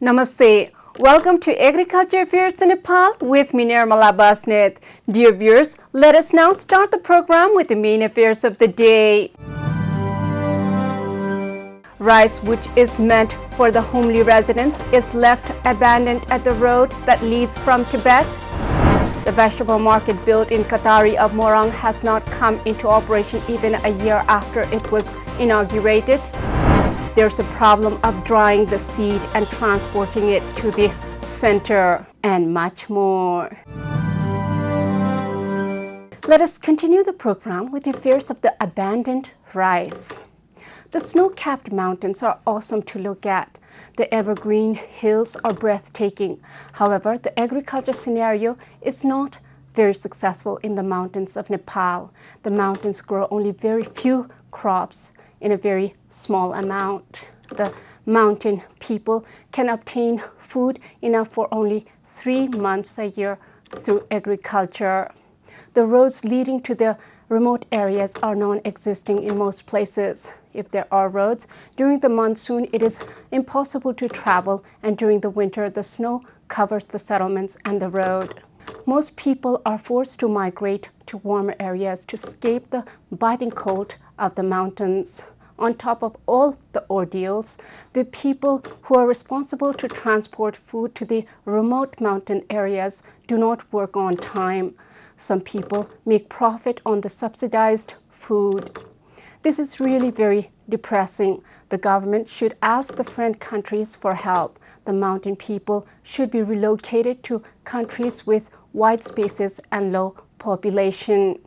Namaste. Welcome to Agriculture Affairs in Nepal with me, Nirmala Basnet. Dear viewers, let us now start the program with the main affairs of the day. Rice, which is meant for the homely residents, is left abandoned at the road that leads from Tibet. The vegetable market built in Qatari of Morang has not come into operation even a year after it was inaugurated. There's a problem of drying the seed and transporting it to the center, and much more. Let us continue the program with the affairs of the abandoned rice. The snow-capped mountains are awesome to look at. The evergreen hills are breathtaking. However, the agriculture scenario is not very successful in the mountains of Nepal. The mountains grow only very few crops in a very small amount. The mountain people can obtain food enough for only 3 months a year through agriculture. The roads leading to the remote areas are non-existing in most places. If there are roads, during the monsoon it is impossible to travel, and during the winter the snow covers the settlements and the road. Most people are forced to migrate to warmer areas to escape the biting cold of the mountains. On top of all the ordeals, the people who are responsible to transport food to the remote mountain areas do not work on time. Some people make profit on the subsidized food. This is really very depressing. The government should ask the friend countries for help. The mountain people should be relocated to countries with wide spaces and low population.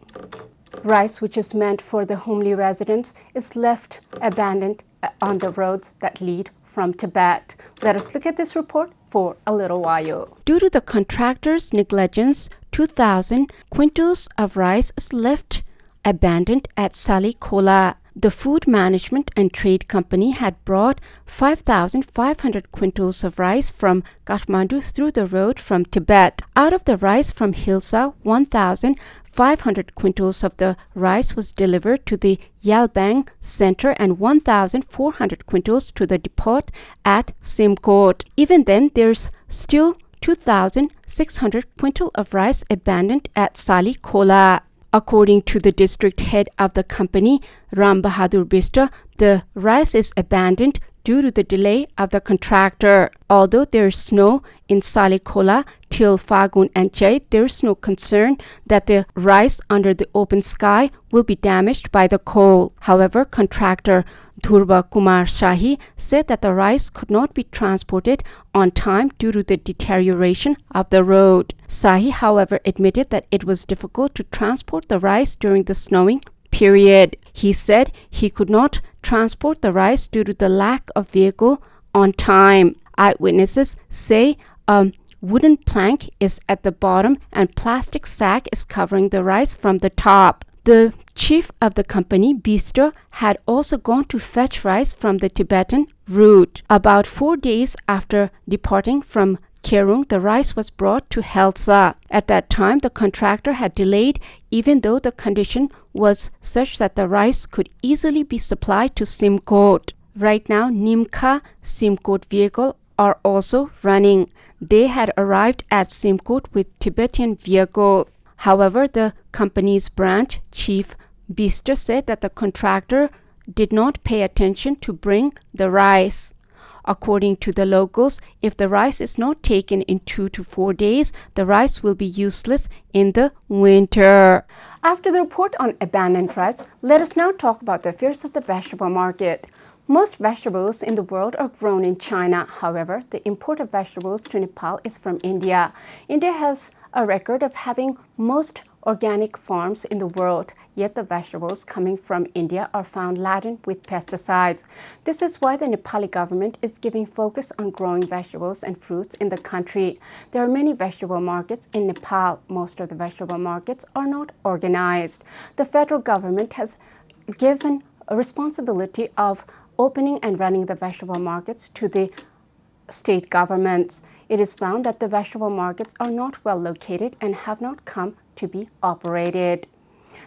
Rice, which is meant for the homely residents, is left abandoned on the roads that lead from Tibet. Let us look at this report for a little while. Due to the contractor's negligence, 2,000 quintals of rice is left abandoned at Salikola. The Food Management and Trade Company had brought 5,500 quintals of rice from Kathmandu through the road from Tibet. Out of the rice from Hilsa, 1,500 quintals of the rice was delivered to the Yalbang Center and 1,400 quintals to the depot at Simkot. Even then, there's still 2,600 quintal of rice abandoned at Salikola. According to the district head of the company, Ram Bahadur Bista, the rice is abandoned due to the delay of the contractor. Although there is snow in Salikola till Fagun and Chait, there is no concern that the rice under the open sky will be damaged by the cold. However, contractor Dhurba Kumar Shahi said that the rice could not be transported on time due to the deterioration of the road. Shahi, however, admitted that it was difficult to transport the rice during the snowing period. He said he could not transport the rice due to the lack of vehicle on time. Eyewitnesses say a wooden plank is at the bottom and plastic sack is covering the rice from the top. The chief of the company, Bisto, had also gone to fetch rice from the Tibetan route. About 4 days after departing from Kerung, the rice was brought to Helsa. At that time, the contractor had delayed even though the condition was such that the rice could easily be supplied to Simkot. Right now, Nimkha Simkot vehicle are also running. They had arrived at Simkot with Tibetan vehicle. However, the company's branch chief Bister said that the contractor did not pay attention to bring the rice. According to the locals, if the rice is not taken in 2 to 4 days, the rice will be useless in the winter. After the report on abandoned rice, let us now talk about the affairs of the vegetable market. Most vegetables in the world are grown in China. However, the import of vegetables to Nepal is from India. India has a record of having most organic farms in the world, yet the vegetables coming from India are found laden with pesticides. This is why the Nepali government is giving focus on growing vegetables and fruits in the country. There are many vegetable markets in Nepal. Most of the vegetable markets are not organized. The federal government has given a responsibility of opening and running the vegetable markets to the state governments. It is found that the vegetable markets are not well located and have not come to be operated.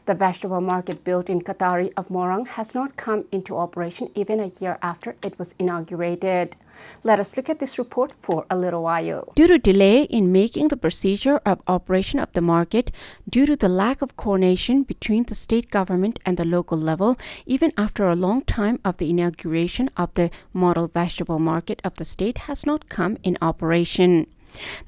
The vegetable market built in Qatari of Morang has not come into operation even a year after it was inaugurated. Let us look at this report for a little while. Due to delay in making the procedure of operation of the market, due to the lack of coordination between the state government and the local level, even after a long time of the inauguration of the model vegetable market of the state has not come in operation.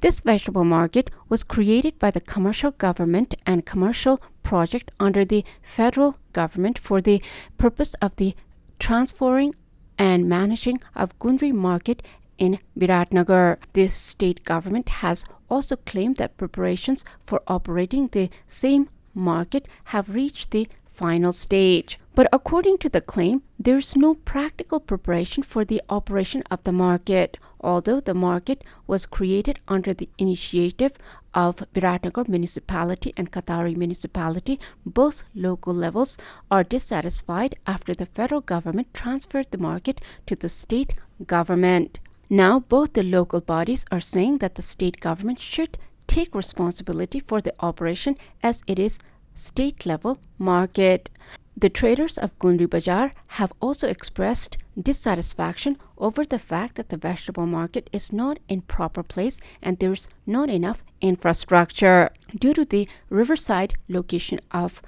This vegetable market was created by the commercial government and commercial project under the federal government for the purpose of the transferring and managing of Gundri market in Biratnagar. The state government has also claimed that preparations for operating the same market have reached the final stage. But according to the claim, there is no practical preparation for the operation of the market. Although the market was created under the initiative of Biratnagar municipality and Katari municipality, both local levels are dissatisfied after the federal government transferred the market to the state government. Now both the local bodies are saying that the state government should take responsibility for the operation as it is state level market. The traders of Gundri Bazaar have also expressed dissatisfaction over the fact that the vegetable market is not in proper place and there's not enough infrastructure. Due to the riverside location of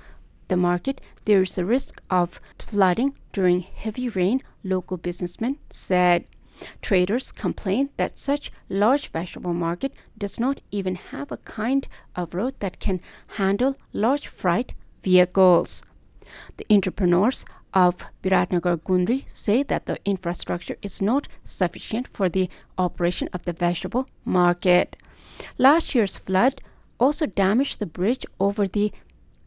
the market, there is a risk of flooding during heavy rain, local businessmen said. Traders complain that such large vegetable market does not even have a kind of road that can handle large freight vehicles. The entrepreneurs of Biratnagar Gundri say that the infrastructure is not sufficient for the operation of the vegetable market. Last year's flood also damaged the bridge over the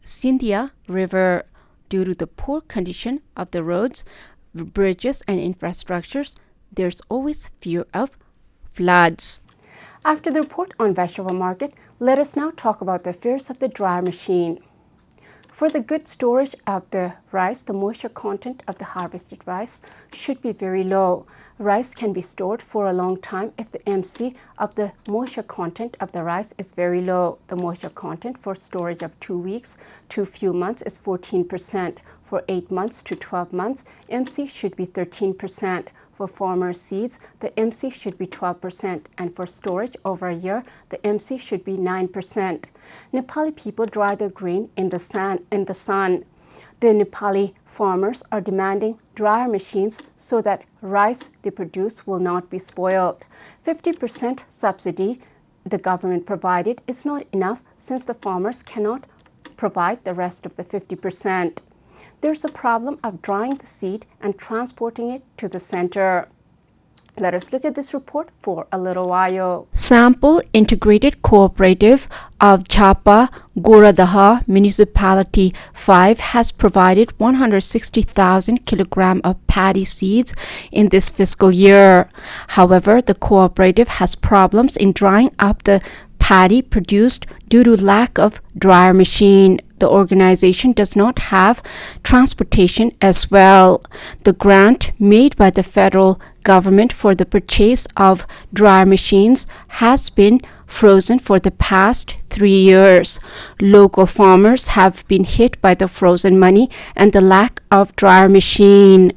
Sindhia River. Due to the poor condition of the roads, bridges and infrastructures, there's always fear of floods. After the report on vegetable market, let us now talk about the affairs of the dryer machine. For the good storage of the rice, the moisture content of the harvested rice should be very low. Rice can be stored for a long time if the MC of the moisture content of the rice is very low. The moisture content for storage of 2 weeks to few months is 14%. For 8 months to 12 months, MC should be 13%. For farmer seeds, the MC should be 12%, and for storage over a year, the MC should be 9%. Nepali people dry their grain in the sun. The Nepali farmers are demanding dryer machines so that rice they produce will not be spoiled. 50% subsidy the government provided is not enough since the farmers cannot provide the rest of the 50%. There's a problem of drying the seed and transporting it to the center. Let us look at this report for a little while. Sample Integrated Cooperative of Chapa Goradaha Municipality 5 has provided 160,000 kilograms of paddy seeds in this fiscal year. However, the cooperative has problems in drying up the paddy produced due to lack of dryer machine. The organization does not have transportation as well. The grant made by the federal government for the purchase of dryer machines has been frozen for the past 3 years. Local farmers have been hit by the frozen money and the lack of dryer machine.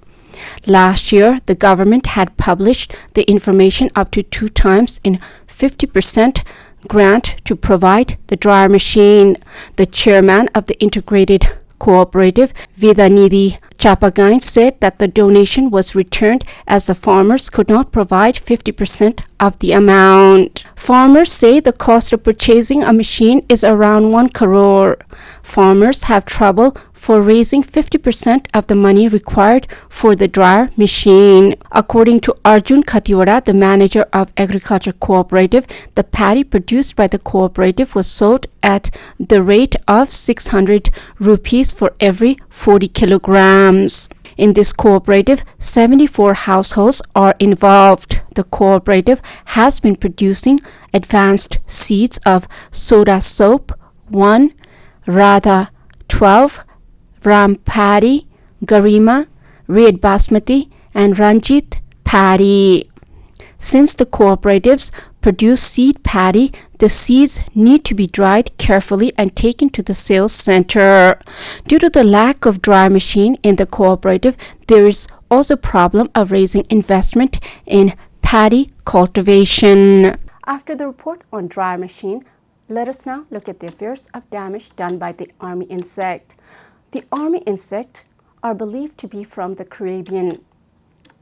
Last year, the government had published the information up to 2 times in 50% grant to provide the dryer machine. The chairman of the integrated cooperative, Vedanidhi Chapagain, said that the donation was returned as the farmers could not provide 50% of the amount. Farmers say the cost of purchasing a machine is around 1 crore. Farmers have trouble for raising 50% of the money required for the dryer machine. According to Arjun Khatiwada, the manager of Agriculture Cooperative, the paddy produced by the cooperative was sold at the rate of 600 rupees for every 40 kilograms. In this cooperative, 74 households are involved. The cooperative has been producing advanced seeds of soda soap 1, Radha 12, Ram paddy, Garima, Red Basmati, and Ranjit paddy. Since the cooperatives produce seed paddy, the seeds need to be dried carefully and taken to the sales center. Due to the lack of dryer machine in the cooperative, there is also a problem of raising investment in paddy cultivation. After the report on dryer machine, let us now look at the affairs of damage done by the army insect. The army insect are believed to be from the Caribbean.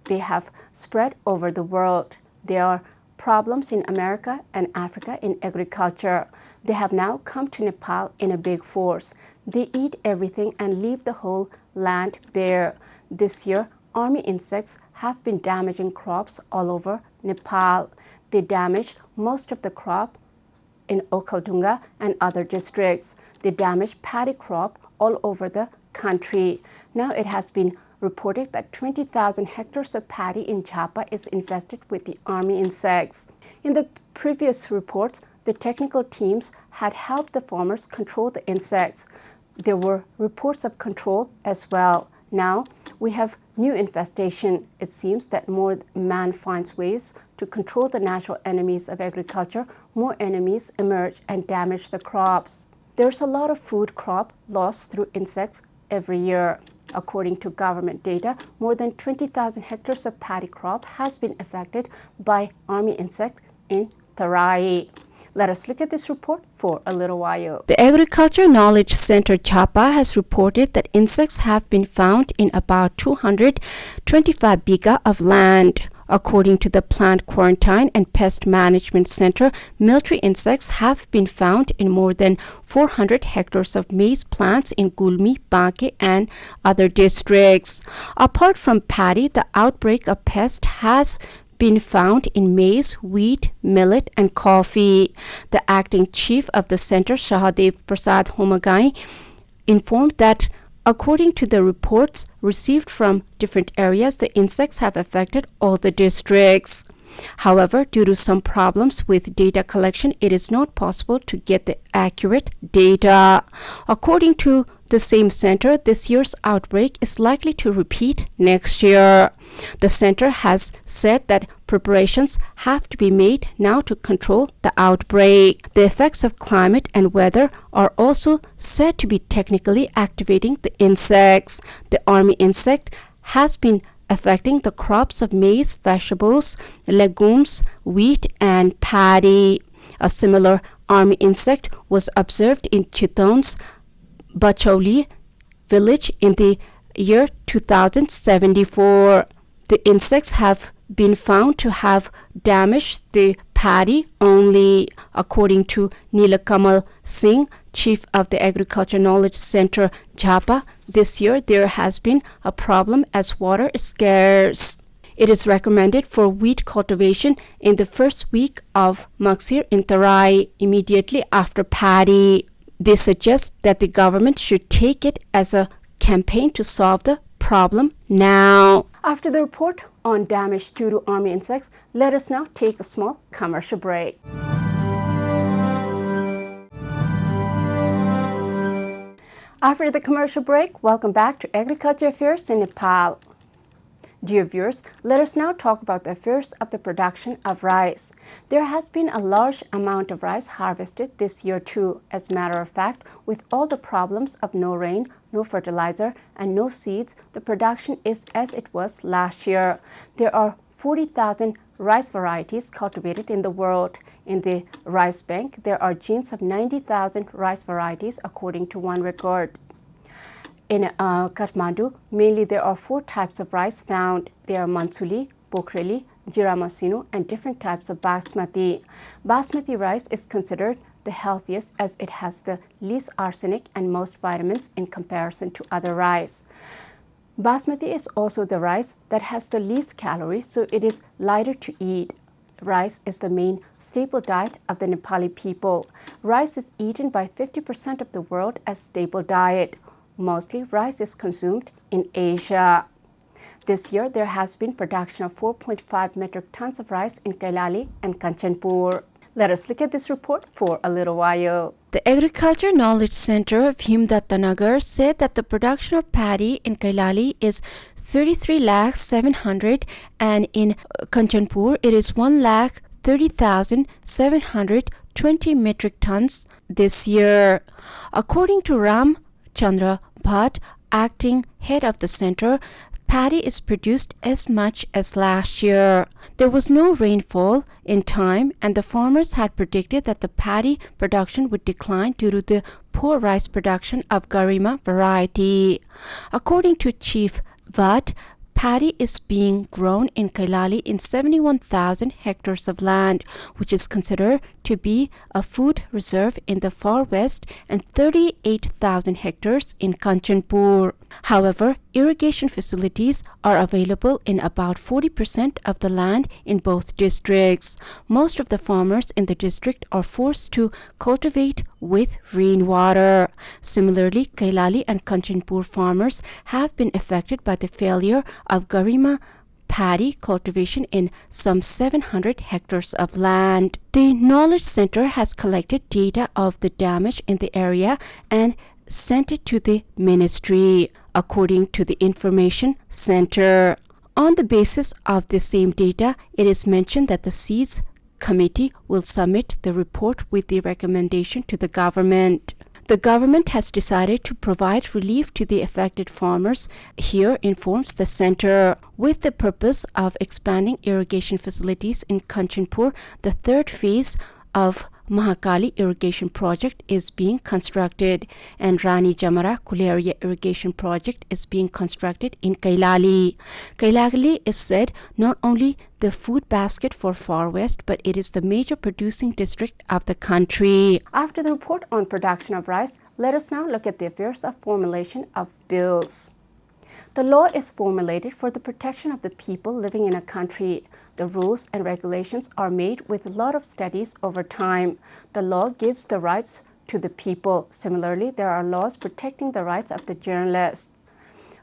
They have spread over the world. There are problems in America and Africa in agriculture. They have now come to Nepal in a big force. They eat everything and leave the whole land bare. This year, army insects have been damaging crops all over Nepal. They damage most of the crop in Okaldunga and other districts. They damage paddy crop all over the country. Now it has been reported that 20,000 hectares of paddy in Japa is infested with the army insects. In the previous reports, the technical teams had helped the farmers control the insects. There were reports of control as well. Now we have new infestation. It seems that more man finds ways to control the natural enemies of agriculture, more enemies emerge and damage the crops. There's a lot of food crop lost through insects every year. According to government data, more than 20,000 hectares of paddy crop has been affected by army insect in Tarai. Let us look at this report for a little while. The Agriculture Knowledge Center Japa has reported that insects have been found in about 225 biga of land. According to the Plant Quarantine and Pest Management Center, military insects have been found in more than 400 hectares of maize plants in Gulmi, Banke, and other districts. Apart from paddy, the outbreak of pest has been found in maize, wheat, millet, and coffee. The acting chief of the center, Shahadev Prasad Homagai, informed that according to the reports received from different areas, the insects have affected all the districts. However, due to some problems with data collection, it is not possible to get the accurate data. According to the same center, this year's outbreak is likely to repeat next year. The center has said that preparations have to be made now to control the outbreak. The effects of climate and weather are also said to be technically activating the insects. The army insect has been affecting the crops of maize, vegetables, legumes, wheat, and paddy. A similar army insect was observed in Chiton's Bacholi village in the year 2074. The insects have been found to have damaged the paddy only. According to Nilakamal Singh, chief of the Agriculture Knowledge Center Japa, this year there has been a problem as water is scarce. It is recommended for wheat cultivation in the first week of Maksir in Tarai, immediately after paddy. They suggest that the government should take it as a campaign to solve the problem now. After the report on damage due to army insects, let us now take a small commercial break. After the commercial break, welcome back to Agriculture Affairs in Nepal. Dear viewers, let us now talk about the affairs of the production of rice. There has been a large amount of rice harvested this year too. As a matter of fact, with all the problems of no rain, no fertilizer, and no seeds, the production is as it was last year. There are 40,000 rice varieties cultivated in the world. In the rice bank, there are genes of 90,000 rice varieties according to one record. In Kathmandu, mainly there are 4 types of rice found. They are Mansuli, Pokreli, Jiramasino, and different types of Basmati. Basmati rice is considered the healthiest as it has the least arsenic and most vitamins in comparison to other rice. Basmati is also the rice that has the least calories, so it is lighter to eat. Rice is the main staple diet of the Nepali people. Rice is eaten by 50% of the world as staple diet. Mostly rice is consumed in Asia. This year, there has been production of 4.5 metric tons of rice in Kailali and Kanchanpur. Let us look at this report for a little while. The Agriculture Knowledge Center of Himdattanagar said that the production of paddy in Kailali is 33,700,000 and in Kanchanpur it is 1,30,720 metric tons this year. According to Ram Chandra Bhatt, acting head of the center, paddy is produced as much as last year. There was no rainfall in time, and the farmers had predicted that the paddy production would decline due to the poor rice production of Garima variety. According to Chief Vad, paddy is being grown in Kailali in 71,000 hectares of land, which is considered to be a food reserve in the far west, and 38,000 hectares in Kanchanpur. However, irrigation facilities are available in about 40% of the land in both districts. Most of the farmers in the district are forced to cultivate with rainwater. Similarly, Kailali and Kanchanpur farmers have been affected by the failure of Garima paddy cultivation in some 700 hectares of land. The Knowledge Center has collected data of the damage in the area and sent it to the ministry, according to the Information Center. On the basis of the same data, it is mentioned that the Seeds Committee will submit the report with the recommendation to the government. The government has decided to provide relief to the affected farmers, here informs the center. With the purpose of expanding irrigation facilities in Kanchanpur, the third phase of Mahakali irrigation project is being constructed, and Rani Jamara Kuleria irrigation project is being constructed in Kailali. Kailali is said not only the food basket for Far West, but it is the major producing district of the country. After the report on production of rice, let us now look at the affairs of formulation of bills. The law is formulated for the protection of the people living in a country. The rules and regulations are made with a lot of studies over time. The law gives the rights to the people. Similarly, there are laws protecting the rights of the journalists.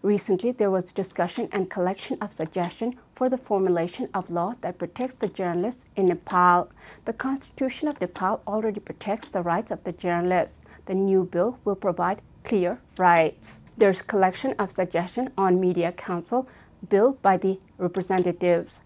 Recently, there was discussion and collection of suggestions for the formulation of law that protects the journalists in Nepal. The Constitution of Nepal already protects the rights of the journalists. The new bill will provide clear rights. There's collection of suggestions on Media Council bill by the representatives.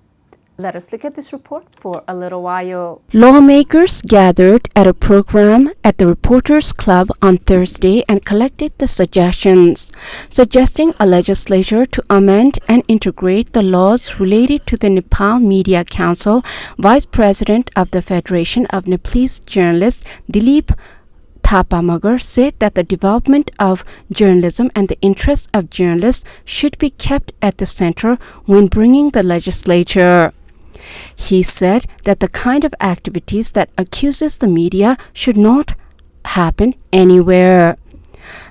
Let us look at this report for a little while. Lawmakers gathered at a program at the Reporters Club on Thursday and collected the suggestions, suggesting a legislature to amend and integrate the laws related to the Nepal Media Council. Vice President of the Federation of Nepalese Journalists, Dilip Thapamagar, said that the development of journalism and the interests of journalists should be kept at the center when bringing the legislature. He said that the kind of activities that accuses the media should not happen anywhere.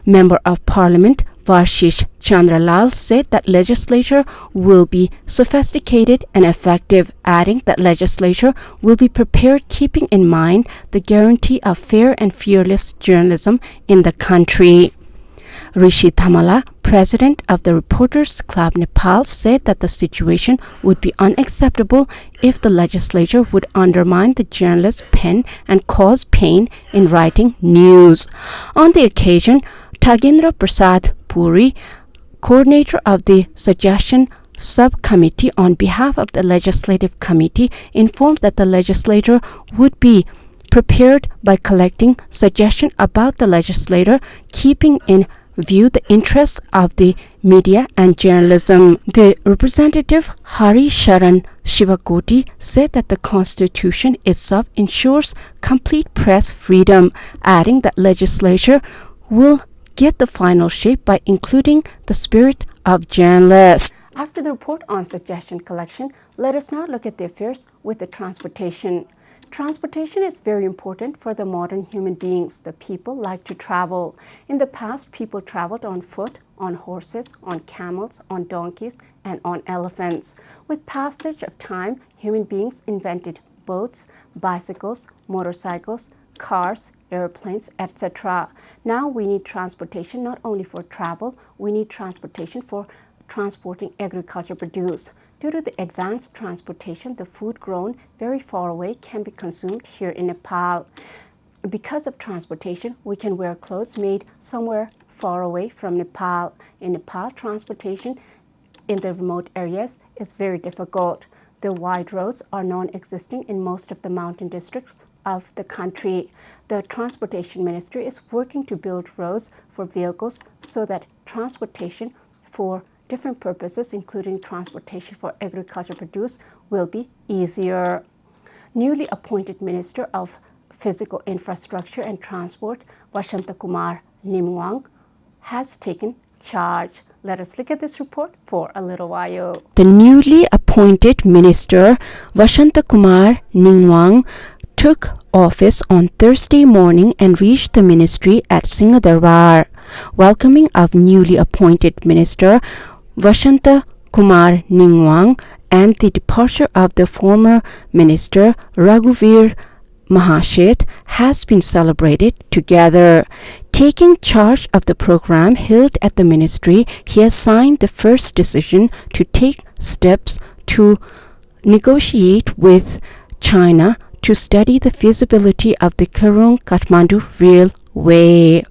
Member of Parliament Vashish Chandralal said that legislature will be sophisticated and effective, adding that legislature will be prepared keeping in mind the guarantee of fair and fearless journalism in the country. Rishi Thamala, president of the Reporters Club Nepal, said that the situation would be unacceptable if the legislature would undermine the journalist's pen and cause pain in writing news. On the occasion, Thagendra Prasad Puri, coordinator of the Suggestion Subcommittee on behalf of the Legislative Committee, informed that the legislature would be prepared by collecting suggestions about the legislator, keeping in view the interests of the media and journalism. The representative Hari Sharan Shivakoti said that the Constitution itself ensures complete press freedom, adding that legislature will get the final shape by including the spirit of journalists. After the report on suggestion collection, let us now look at the affairs with the transportation. Transportation is very important for the modern human beings. The people like to travel. In the past, people traveled on foot, on horses, on camels, on donkeys, and on elephants. With passage of time, human beings invented boats, bicycles, motorcycles, cars, airplanes, etc. Now we need transportation not only for travel, we need transportation for transporting agriculture produce. Due to the advanced transportation, the food grown very far away can be consumed here in Nepal. Because of transportation, we can wear clothes made somewhere far away from Nepal. In Nepal, transportation in the remote areas is very difficult. The wide roads are non-existing in most of the mountain districts of the country. The Transportation Ministry is working to build roads for vehicles so that transportation for different purposes, including transportation for agriculture produce, will be easier. Newly appointed Minister of Physical Infrastructure and Transport, Vashantakumar Nimwang, has taken charge. Let us look at this report for a little while. The newly appointed Minister, Vashantakumar Nimwang, took office on Thursday morning and reached the ministry at Singhadarbar. Welcoming of newly appointed Minister Vashantakumar Nimwang and the departure of the former Minister Raghuvir Mahashet has been celebrated together. Taking charge of the program held at the ministry, he has signed the first decision to take steps to negotiate with China to study the feasibility of the Karung-Kathmandu railway.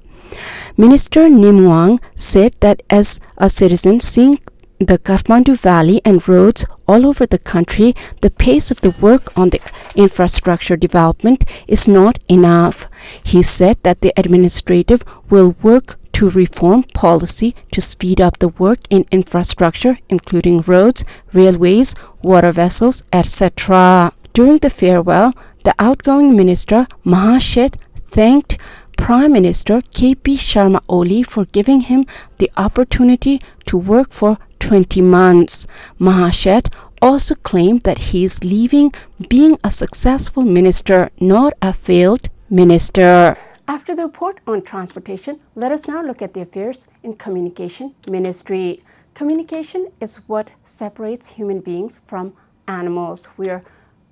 Minister Nimwang said that as a citizen seeing the Kathmandu Valley and roads all over the country, the pace of the work on the infrastructure development is not enough. He said that the administrative will work to reform policy to speed up the work in infrastructure, including roads, railways, water vessels, etc. During the farewell, the outgoing minister Mahashet thanked Prime Minister K.P. Sharma Oli for giving him the opportunity to work for 20 months. Mahashet also claimed that he is leaving being a successful minister, not a failed minister. After the report on transportation, let us now look at the affairs in Communication Ministry. Communication is what separates human beings from animals. We are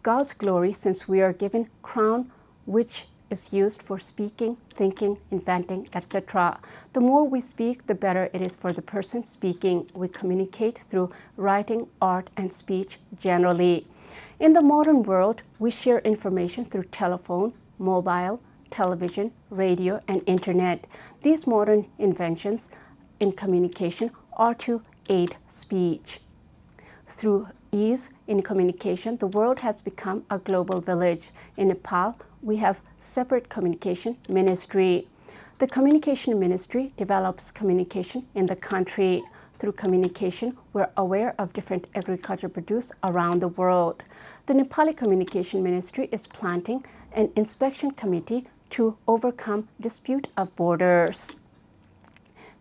God's glory since we are given crown which is used for speaking, thinking, inventing, etc. The more we speak, the better it is for the person speaking. We communicate through writing, art, and speech generally. In the modern world, we share information through telephone, mobile, television, radio, and internet. These modern inventions in communication are to aid speech. Through ease in communication, the world has become a global village. In Nepal, we have separate communication ministry. The communication ministry develops communication in the country. Through communication, we're aware of different agriculture produce around the world. The Nepali Communication Ministry is planting an inspection committee to overcome dispute of borders.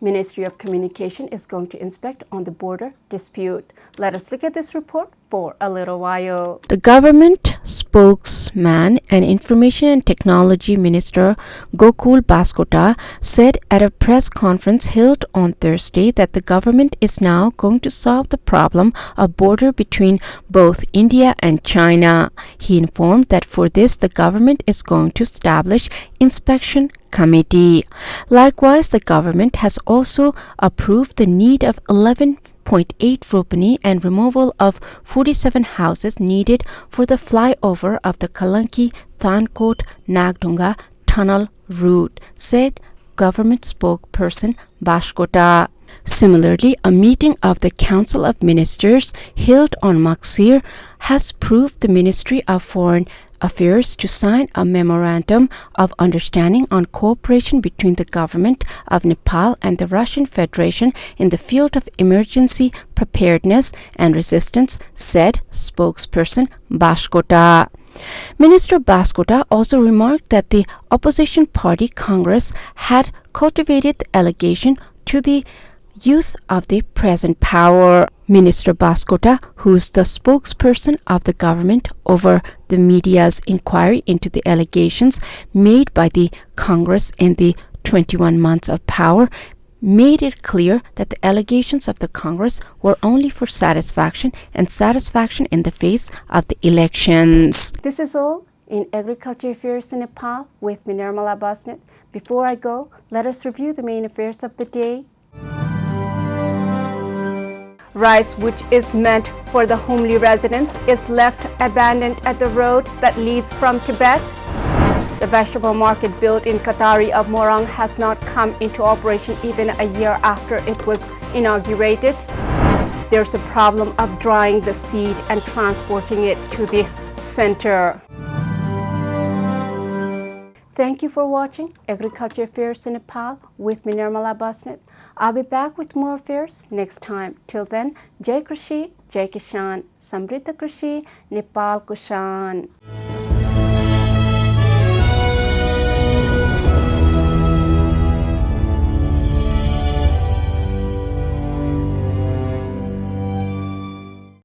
Ministry of Communication is going to inspect on the border dispute. Let us look at this report for a little while. The government spokesman and Information and Technology Minister Gokul Baskota said at a press conference held on Thursday that the government is now going to solve the problem of border between both India and China. He informed that for this the government is going to establish inspection committee. Likewise, the government has also approved the need of 11.8 rupee and removal of 47 houses needed for the flyover of the Kalanki-Thankot-Nagdunga tunnel route, said government spokesperson Bashkota. Similarly, a meeting of the Council of Ministers held on Maksir has proved the Ministry of Foreign Affairs to sign a memorandum of understanding on cooperation between the government of Nepal and the Russian Federation in the field of emergency preparedness and resistance, said spokesperson Bashkota. Minister Baskota also remarked that the opposition party Congress had cultivated the allegation to the youth of the present power. Minister Baskota, who is the spokesperson of the government over the media's inquiry into the allegations made by the Congress in the 21 months of power, made it clear that the allegations of the Congress were only for satisfaction and satisfaction in the face of the elections. This is all in Agriculture Affairs in Nepal with me, Nirmala Basnet. Before I go, let us review the main affairs of the day. Rice, which is meant for the homely residents, is left abandoned at the road that leads from Tibet. The vegetable market built in Qatari of Morang has not come into operation even a year after it was inaugurated. There's a problem of drying the seed and transporting it to the center. Thank you for watching Agriculture Affairs in Nepal with me, Nirmala Basnet. I'll be back with more affairs next time. Till then, Jai Krishi, Jai Kishan, Samrita Krishi, Nepal Kushan.